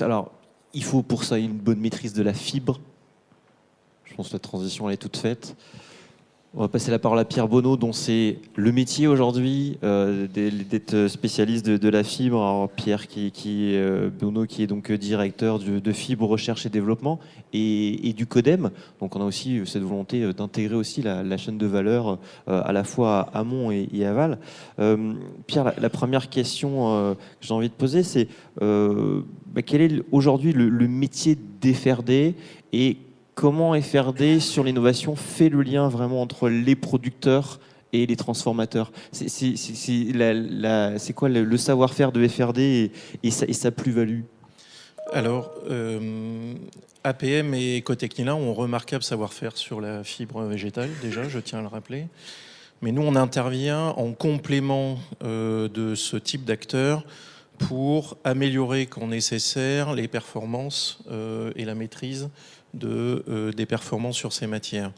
Alors, il faut pour ça une bonne maîtrise de la fibre. Je pense que la transition elle est toute faite. On va passer la parole à Pierre Bonneau, dont c'est le métier aujourd'hui d'être spécialiste de la fibre. Alors, Pierre Bonneau, qui est donc directeur de Fibre Recherche et Développement et du CODEM. Donc on a aussi cette volonté d'intégrer aussi la chaîne de valeur à la fois amont et aval. Pierre, la première question que j'ai envie de poser, c'est quel est aujourd'hui le métier d'FRD et comment FRD, sur l'innovation, fait le lien vraiment entre les producteurs et les transformateurs? C'est quoi le savoir-faire de FRD et sa plus-value? Alors, APM et Ecotechnilin ont un remarquable savoir-faire sur la fibre végétale, déjà, je tiens à le rappeler. Mais nous, on intervient en complément de ce type d'acteurs pour améliorer quand nécessaire les performances et la maîtrise des performances sur ces matières.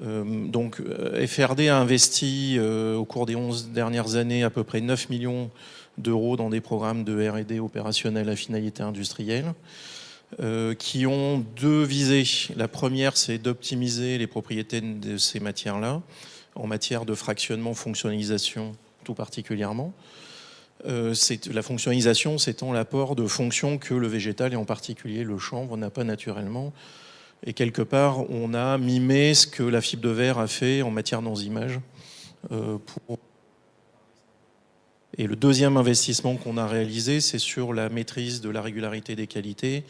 Donc FRD a investi au cours des 11 dernières années à peu près 9 millions d'euros dans des programmes de R&D opérationnels à finalité industrielle qui ont deux visées. La première, c'est d'optimiser les propriétés de ces matières-là en matière de fractionnement, fonctionnalisation tout particulièrement. La fonctionnalisation, c'est l'apport de fonctions que le végétal et en particulier le chanvre n'a pas naturellement. Et quelque part, on a mimé ce que la fibre de verre a fait en matière d'enzymage. Et le deuxième investissement qu'on a réalisé, c'est sur la maîtrise de la régularité des qualités,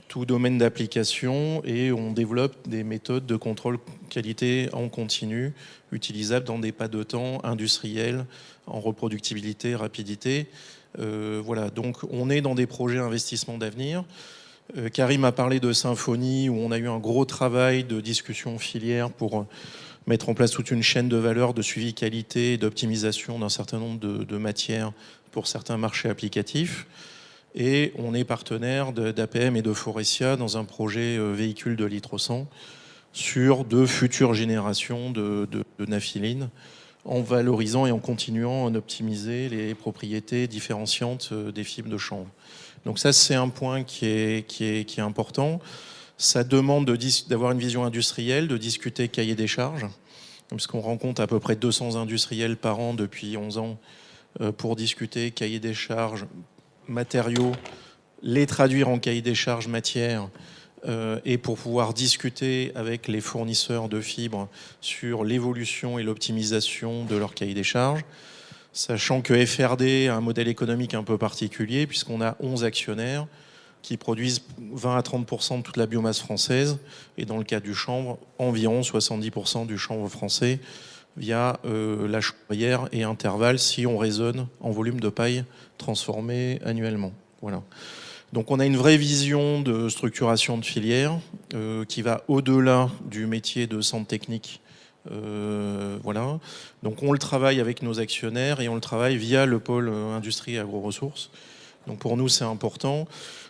tout domaine d'application, et on développe des méthodes de contrôle qualité en continu, utilisables dans des pas de temps industriels, en reproductibilité, rapidité. Voilà, donc on est dans des projets d'investissement d'avenir. Karim a parlé de Symphonie, où on a eu un gros travail de discussion filière pour mettre en place toute une chaîne de valeur de suivi qualité et d'optimisation d'un certain nombre de matières pour certains marchés applicatifs. Et on est partenaire d'APM et de Forestia dans un projet véhicule de litre 100 sur de futures générations de naphthyline, en valorisant et en continuant à optimiser les propriétés différenciantes des fibres de chanvre. Donc ça, c'est un point qui est important. Ça demande d'avoir une vision industrielle, de discuter cahier des charges, parce qu'on rencontre à peu près 200 industriels par an depuis 11 ans pour discuter cahier des charges, matériaux, les traduire en cahier des charges matières et pour pouvoir discuter avec les fournisseurs de fibres sur l'évolution et l'optimisation de leur cahier des charges. sachant que FRD a un modèle économique un peu particulier, puisqu'on a 11 actionnaires qui produisent 20 à 30% de toute la biomasse française, et dans le cas du chanvre, environ 70% du chanvre français, via la chaudière et Intervalle, si on raisonne en volume de paille transformé annuellement. Voilà. Donc on a une vraie vision de structuration de filière qui va au-delà du métier de centre technique. Voilà. Donc on le travaille avec nos actionnaires et on le travaille via le pôle industrie et agro-ressources. Donc pour nous c'est important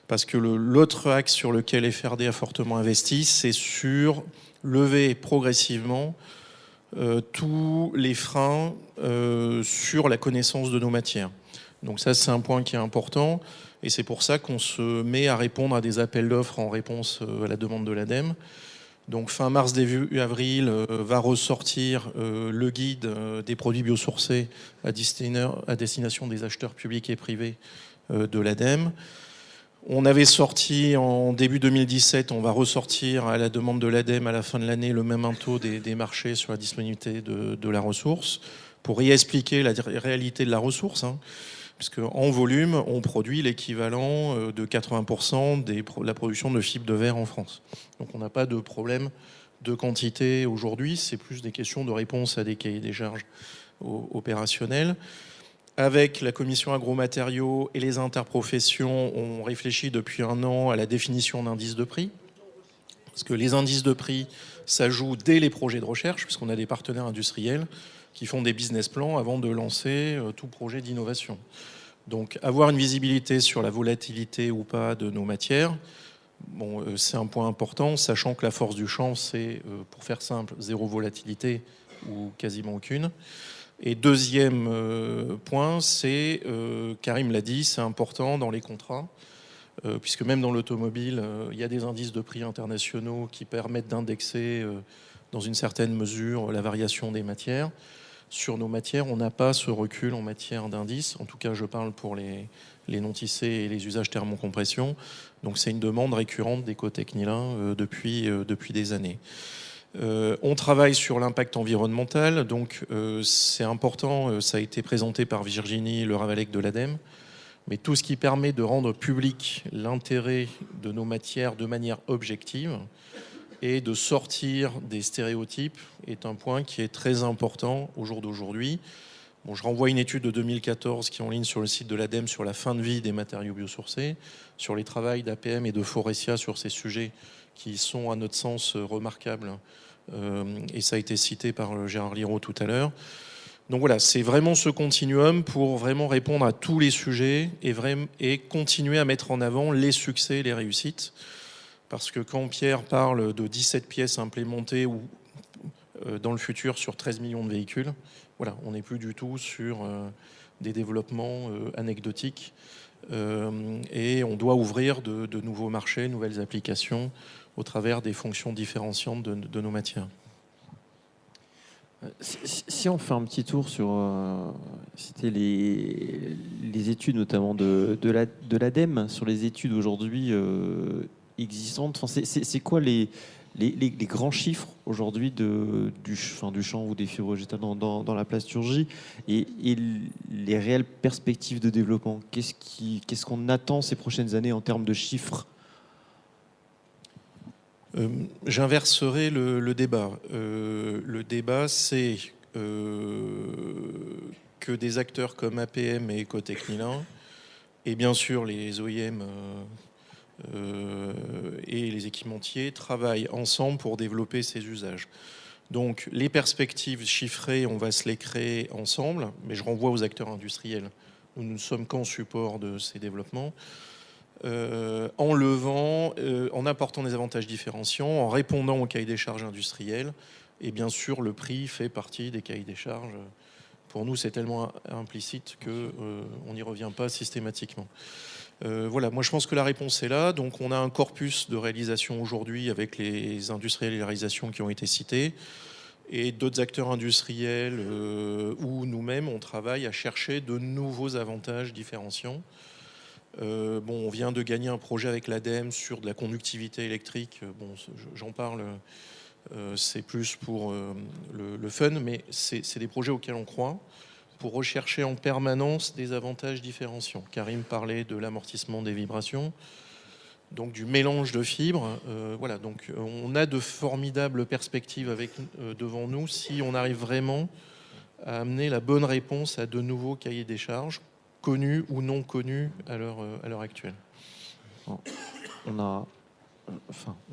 parce que l'autre axe sur lequel FRD a fortement investi, c'est sur lever progressivement tous les freins sur la connaissance de nos matières. Donc ça c'est un point qui est important. Et c'est pour ça qu'on se met à répondre à des appels d'offres en réponse à la demande de l'ADEME. Donc fin mars, début avril, va ressortir le guide des produits biosourcés à destination des acheteurs publics et privés de l'ADEME. On avait sorti en début 2017, on va ressortir à la demande de l'ADEME à la fin de l'année le même taux des marchés sur la disponibilité de la ressource pour y expliquer la réalité de la ressource. Puisque en volume, on produit l'équivalent de 80% de la production de fibres de verre en France. Donc on n'a pas de problème de quantité aujourd'hui, c'est plus des questions de réponse à des cahiers des charges opérationnels. Avec la commission agromatériaux et les interprofessions, on réfléchit depuis 1 an à la définition d'indices de prix. Parce que les indices de prix, ça joue dès les projets de recherche, puisqu'on a des partenaires industriels qui font des business plans avant de lancer tout projet d'innovation. Donc avoir une visibilité sur la volatilité ou pas de nos matières, bon, c'est un point important, sachant que la force du champ, c'est, pour faire simple, 0 volatilité ou quasiment aucune. Et deuxième point, c'est, Karim l'a dit, c'est important dans les contrats, puisque même dans l'automobile, il y a des indices de prix internationaux qui permettent d'indexer dans une certaine mesure la variation des matières. Sur nos matières, on n'a pas ce recul en matière d'indices. En tout cas, je parle pour les non-tissés et les usages thermocompression. Donc c'est une demande récurrente d'Ecotechnila depuis des années. On travaille sur l'impact environnemental. Donc c'est important, ça a été présenté par Virginie Le Ravalec de l'ADEME. Mais tout ce qui permet de rendre public l'intérêt de nos matières de manière objective et de sortir des stéréotypes est un point qui est très important au jour d'aujourd'hui. Bon, je renvoie une étude de 2014 qui est en ligne sur le site de l'ADEME sur la fin de vie des matériaux biosourcés, sur les travaux d'APM et de Forestia sur ces sujets qui sont à notre sens remarquables. Et ça a été cité par Gérard Liraud tout à l'heure. Donc voilà, c'est vraiment ce continuum pour vraiment répondre à tous les sujets et continuer à mettre en avant les succès et les réussites. Parce que quand Pierre parle de 17 pièces implémentées ou dans le futur sur 13 millions de véhicules, voilà, on n'est plus du tout sur des développements anecdotiques et on doit ouvrir de nouveaux marchés, nouvelles applications au travers des fonctions différenciantes de nos matières. Si on fait un petit tour sur c'était les études notamment de l'ADEME, sur les études aujourd'hui existantes, enfin, c'est quoi les grands chiffres aujourd'hui du champ ou des fibres végétales dans la plasturgie et les réelles perspectives de développement? Qu'est-ce qu'on attend ces prochaines années en termes de chiffres? J'inverserai le débat. Le débat, c'est que des acteurs comme APM et Ecotechnila, et bien sûr les OIM et les équipementiers, travaillent ensemble pour développer ces usages. Donc les perspectives chiffrées, on va se les créer ensemble, mais je renvoie aux acteurs industriels. Nous ne sommes qu'en support de ces développements. En levant, en apportant des avantages différenciants, en répondant aux cahiers des charges industriels. Et bien sûr, le prix fait partie des cahiers des charges. Pour nous, c'est tellement implicite qu'on n'y revient pas systématiquement. Voilà, moi je pense que la réponse est là. Donc on a un corpus de réalisation aujourd'hui avec les industriels et les réalisations qui ont été cités. Et d'autres acteurs industriels ou nous-mêmes, on travaille à chercher de nouveaux avantages différenciants. On vient de gagner un projet avec l'ADEME sur de la conductivité électrique. Bon, j'en parle, c'est plus pour le fun, mais c'est des projets auxquels on croit. pour rechercher en permanence des avantages différenciants. Karim parlait de l'amortissement des vibrations, donc du mélange de fibres. Voilà, donc on a de formidables perspectives devant nous si on arrive vraiment à amener la bonne réponse à de nouveaux cahiers des charges, connus ou non connus à l'heure actuelle. On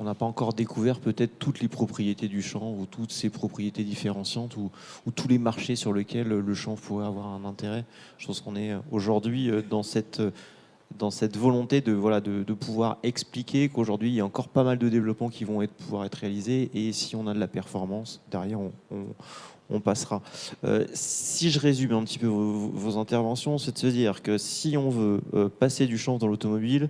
n'a pas encore découvert peut-être toutes les propriétés du chanvre ou toutes ces propriétés différenciantes ou tous les marchés sur lesquels le chanvre pourrait avoir un intérêt. Je pense qu'on est aujourd'hui dans cette volonté de pouvoir expliquer qu'aujourd'hui il y a encore pas mal de développements qui vont pouvoir être réalisés, et si on a de la performance derrière, on passera. Si je résume un petit peu vos interventions, c'est de se dire que si on veut passer du chanvre dans l'automobile,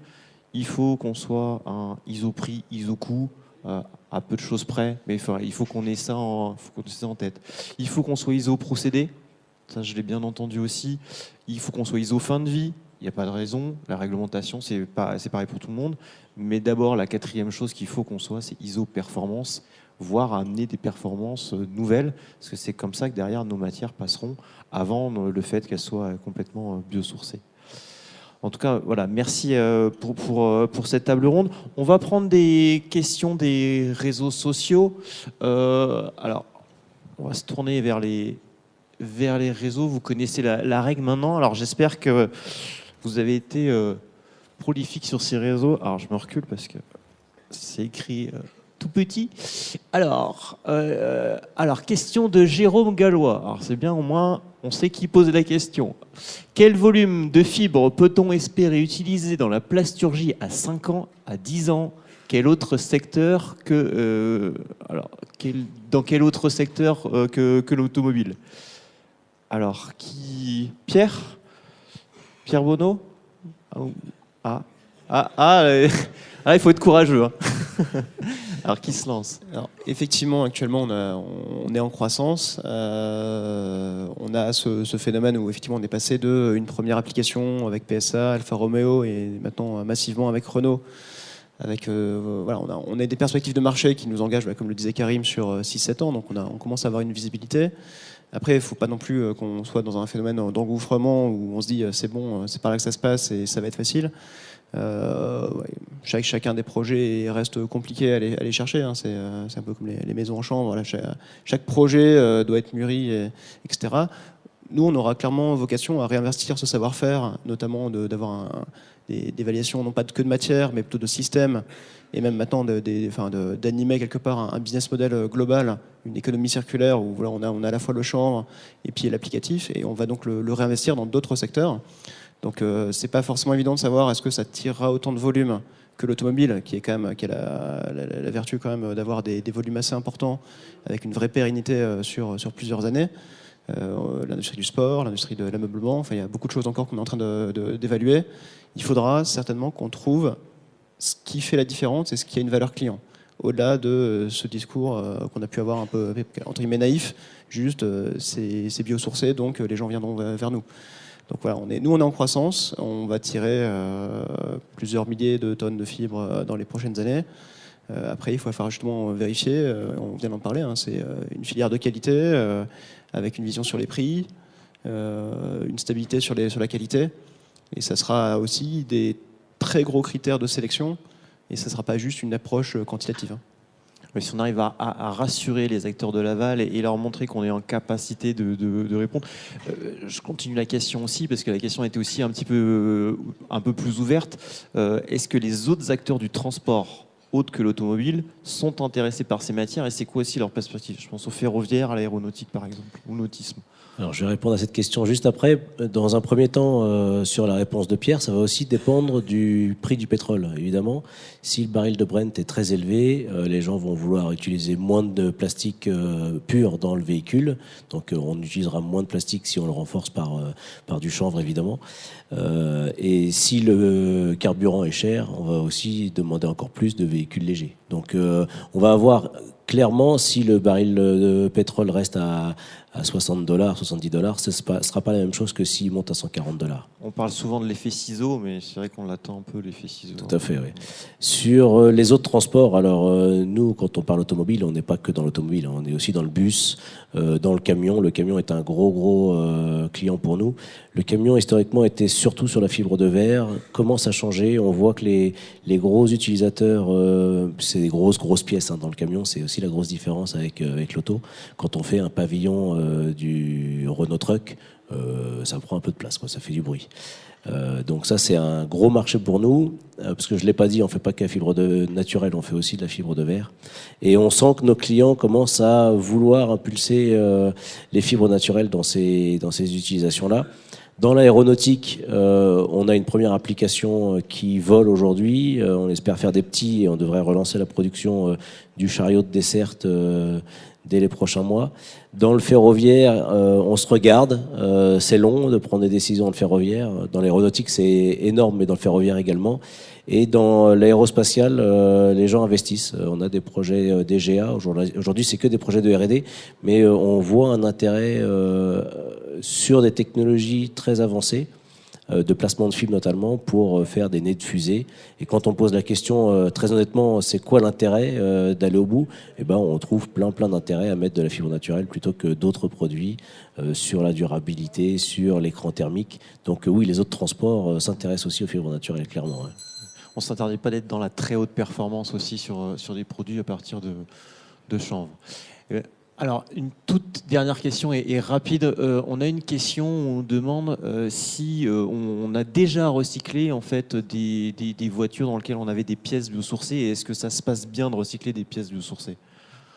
il faut qu'on soit un iso-prix, iso-coût, à peu de choses près, mais il faut qu'on ait ça en tête. Il faut qu'on soit iso-procédé, ça je l'ai bien entendu aussi. Il faut qu'on soit iso-fin de vie, il n'y a pas de raison. La réglementation, c'est pareil pour tout le monde. Mais d'abord, la quatrième chose qu'il faut qu'on soit, c'est iso-performance, voire amener des performances nouvelles, parce que c'est comme ça que derrière nos matières passeront avant le fait qu'elles soient complètement biosourcées. En tout cas, voilà, merci pour cette table ronde. On va prendre des questions des réseaux sociaux. Alors, on va se tourner vers les réseaux. Vous connaissez la règle maintenant. Alors, j'espère que vous avez été prolifique sur ces réseaux. Alors, je me recule parce que c'est écrit tout petit. Alors, question de Jérôme Gallois. Alors, c'est bien, au moins, on sait qui pose la question. Quel volume de fibres peut-on espérer utiliser dans la plasturgie à 5 ans, à 10 ans? Quel autre secteur dans quel autre secteur que l'automobile? Alors, Pierre Bonneau? Il faut être courageux. Hein. Alors, qui se lance? Alors, effectivement, actuellement, on est en croissance. On a ce phénomène où effectivement, on est passé d'une première application avec PSA, Alfa Romeo, et maintenant massivement avec Renault. On a des perspectives de marché qui nous engagent, comme le disait Karim, sur 6-7 ans. Donc, on commence à avoir une visibilité. Après, il ne faut pas non plus qu'on soit dans un phénomène d'engouffrement où on se dit c'est bon, c'est par là que ça se passe et ça va être facile. Chacun des projets reste compliqué à aller chercher. Hein. C'est un peu comme les maisons en chambre. Voilà, chaque projet doit être mûri, etc. Nous, on aura clairement vocation à réinvestir ce savoir-faire, notamment d'avoir des évaluations non pas que de matière, mais plutôt de système, et même maintenant d'animer quelque part un business model global, une économie circulaire où voilà, on a à la fois le chanvre et puis l'applicatif, et on va donc le réinvestir dans d'autres secteurs. Donc c'est pas forcément évident de savoir est-ce que ça tirera autant de volume que l'automobile, qui a la vertu quand même d'avoir des volumes assez importants avec une vraie pérennité sur plusieurs années. L'industrie du sport, l'industrie de l'ameublement, il y a beaucoup de choses encore qu'on est en train d'évaluer. Il faudra certainement qu'on trouve ce qui fait la différence et ce qui a une valeur client. Au-delà de ce discours qu'on a pu avoir un peu entre guillemets naïf, juste c'est biosourcé, donc les gens viendront vers nous. Donc voilà, on est en croissance, on va tirer plusieurs milliers de tonnes de fibres dans les prochaines années. Après, il faut faire justement vérifier, on vient d'en parler, hein, c'est une filière de qualité avec une vision sur les prix, une stabilité sur la qualité, et ça sera aussi des très gros critères de sélection, et ça ne sera pas juste une approche quantitative. Hein. Mais si on arrive à rassurer les acteurs de l'aval et leur montrer qu'on est en capacité de répondre. Je continue la question aussi, parce que la question était aussi un peu plus ouverte. Est-ce que les autres acteurs du transport, autres que l'automobile, sont intéressés par ces matières, et c'est quoi aussi leur perspective? Je pense au ferroviaire, à l'aéronautique par exemple, ou au nautisme. Alors, je vais répondre à cette question juste après. Dans un premier temps, sur la réponse de Pierre, ça va aussi dépendre du prix du pétrole, évidemment. Si le baril de Brent est très élevé, les gens vont vouloir utiliser moins de plastique pur dans le véhicule. Donc, on utilisera moins de plastique si on le renforce par du chanvre, évidemment. Et si le carburant est cher, on va aussi demander encore plus de véhicules légers. Donc, on va avoir clairement, si le baril de pétrole reste à $60, $70, ce ne sera pas la même chose que s'il monte à $140. On parle souvent de l'effet ciseau, mais c'est vrai qu'on l'attend un peu, l'effet ciseau. Tout à fait, oui. Sur les autres transports, alors nous, quand on parle automobile, on n'est pas que dans l'automobile, hein, on est aussi dans le bus, dans le camion. Le camion est un gros client pour nous. Le camion, historiquement, était surtout sur la fibre de verre, commence à changer. On voit que les gros utilisateurs, c'est des grosses pièces hein, dans le camion. C'est aussi la grosse différence avec l'auto. Quand on fait un pavillon du Renault Truck, ça prend un peu de place, quoi, ça fait du bruit. Donc ça, c'est un gros marché pour nous, parce que je ne l'ai pas dit, on ne fait pas que la fibre naturelle, on fait aussi de la fibre de verre. Et on sent que nos clients commencent à vouloir impulser les fibres naturelles dans ces utilisations-là. Dans l'aéronautique, on a une première application qui vole aujourd'hui. On espère faire des petits et on devrait relancer la production du chariot de desserte dès les prochains mois. Dans le ferroviaire, on se regarde. C'est long de prendre des décisions dans le ferroviaire. Dans l'aéronautique, c'est énorme, mais dans le ferroviaire également. Et dans l'aérospatial, les gens investissent. On a des projets DGA. Aujourd'hui, c'est que des projets de R&D, mais on voit un intérêt sur des technologies très avancées, de placement de fibres notamment, pour faire des nez de fusée. Et quand on pose la question, très honnêtement, c'est quoi l'intérêt d'aller au bout ? Eh ben, on trouve plein d'intérêts à mettre de la fibre naturelle plutôt que d'autres produits sur la durabilité, sur l'écran thermique. Donc oui, les autres transports s'intéressent aussi aux fibres naturelles, clairement. Ouais. On ne s'interdit pas d'être dans la très haute performance aussi sur des produits à partir de chanvre. Alors, une toute dernière question et rapide. On a une question où on demande si on a déjà recyclé en fait des voitures dans lesquelles on avait des pièces biosourcées et est-ce que ça se passe bien de recycler des pièces biosourcées ?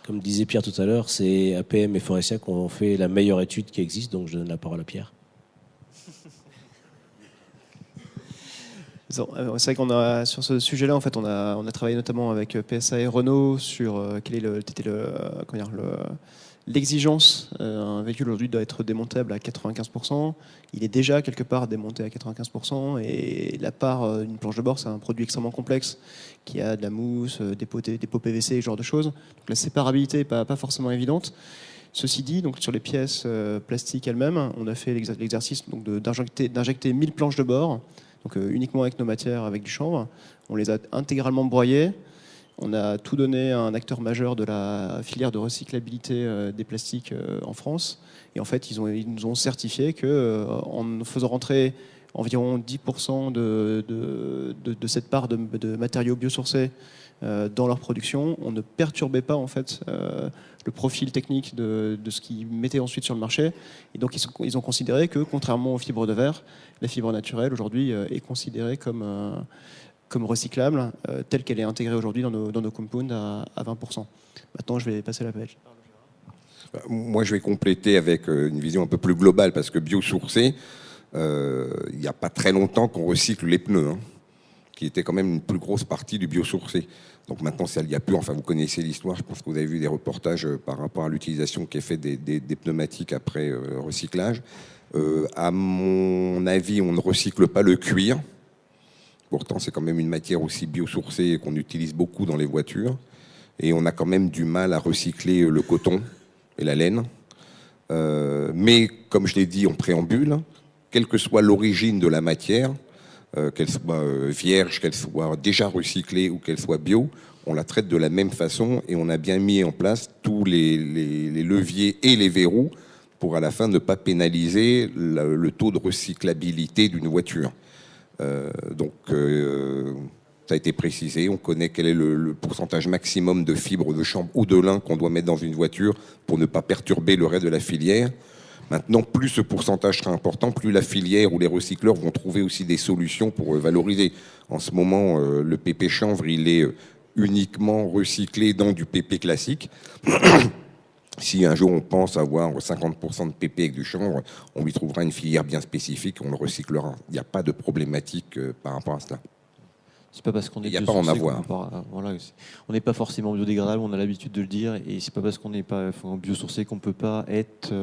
Comme disait Pierre tout à l'heure, c'est APM et Forestia qui ont fait la meilleure étude qui existe, donc je donne la parole à Pierre. C'est vrai qu'on a sur ce sujet-là, en fait, on a travaillé notamment avec PSA et Renault sur quelle est l'exigence. Un véhicule aujourd'hui doit être démontable à 95%. Il est déjà quelque part démonté à 95%. Et la part d'une planche de bord, c'est un produit extrêmement complexe qui a de la mousse, des pots PVC, ce genre de choses. Donc la séparabilité n'est pas forcément évidente. Ceci dit, donc sur les pièces plastiques elles-mêmes, on a fait l'exercice d'injecter 1000 planches de bord. Donc uniquement avec nos matières, avec du chanvre. On les a intégralement broyées. On a tout donné à un acteur majeur de la filière de recyclabilité des plastiques en France. Et en fait, ils nous ont certifié qu'en faisant rentrer environ 10% de cette part de matériaux biosourcés dans leur production, on ne perturbait pas en fait le profil technique de ce qu'ils mettaient ensuite sur le marché. Et donc ils ont considéré que, contrairement aux fibres de verre, la fibre naturelle aujourd'hui est considérée comme recyclable, telle qu'elle est intégrée aujourd'hui dans nos compounds à 20%. Maintenant, je vais passer la page. Moi, je vais compléter avec une vision un peu plus globale, parce que biosourcé, il n'y a pas très longtemps qu'on recycle les pneus, hein, qui était quand même une plus grosse partie du biosourcé. Donc maintenant, ça, il n'y a plus. Enfin, vous connaissez l'histoire. Je pense que vous avez vu des reportages par rapport à l'utilisation qui est faite des pneumatiques après recyclage. À mon avis, on ne recycle pas le cuir. Pourtant, c'est quand même une matière aussi biosourcée qu'on utilise beaucoup dans les voitures. Et on a quand même du mal à recycler le coton et la laine. Mais, comme je l'ai dit en préambule, quelle que soit l'origine de la matière, qu'elle soit vierge, qu'elle soit déjà recyclée ou qu'elle soit bio, on la traite de la même façon et on a bien mis en place tous les leviers et les verrous pour à la fin ne pas pénaliser le taux de recyclabilité d'une voiture. Donc, ça a été précisé, on connaît quel est le pourcentage maximum de fibres de chanvre ou de lin qu'on doit mettre dans une voiture pour ne pas perturber le reste de la filière. Maintenant, plus ce pourcentage sera important, plus la filière ou les recycleurs vont trouver aussi des solutions pour valoriser. En ce moment, le PP chanvre, il est uniquement recyclé dans du PP classique. Si un jour on pense avoir 50% de PP avec du chanvre, on lui trouvera une filière bien spécifique, on le recyclera. Il n'y a pas de problématique par rapport à cela. C'est pas parce qu'on est il n'y a pas à en avoir. Voilà, on n'est pas forcément biodégradable, on a l'habitude de le dire, et c'est pas parce qu'on n'est pas biosourcé qu'on peut pas être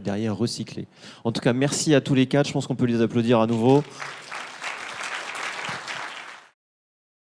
derrière recyclé. En tout cas, merci à tous les quatre. Je pense qu'on peut les applaudir à nouveau.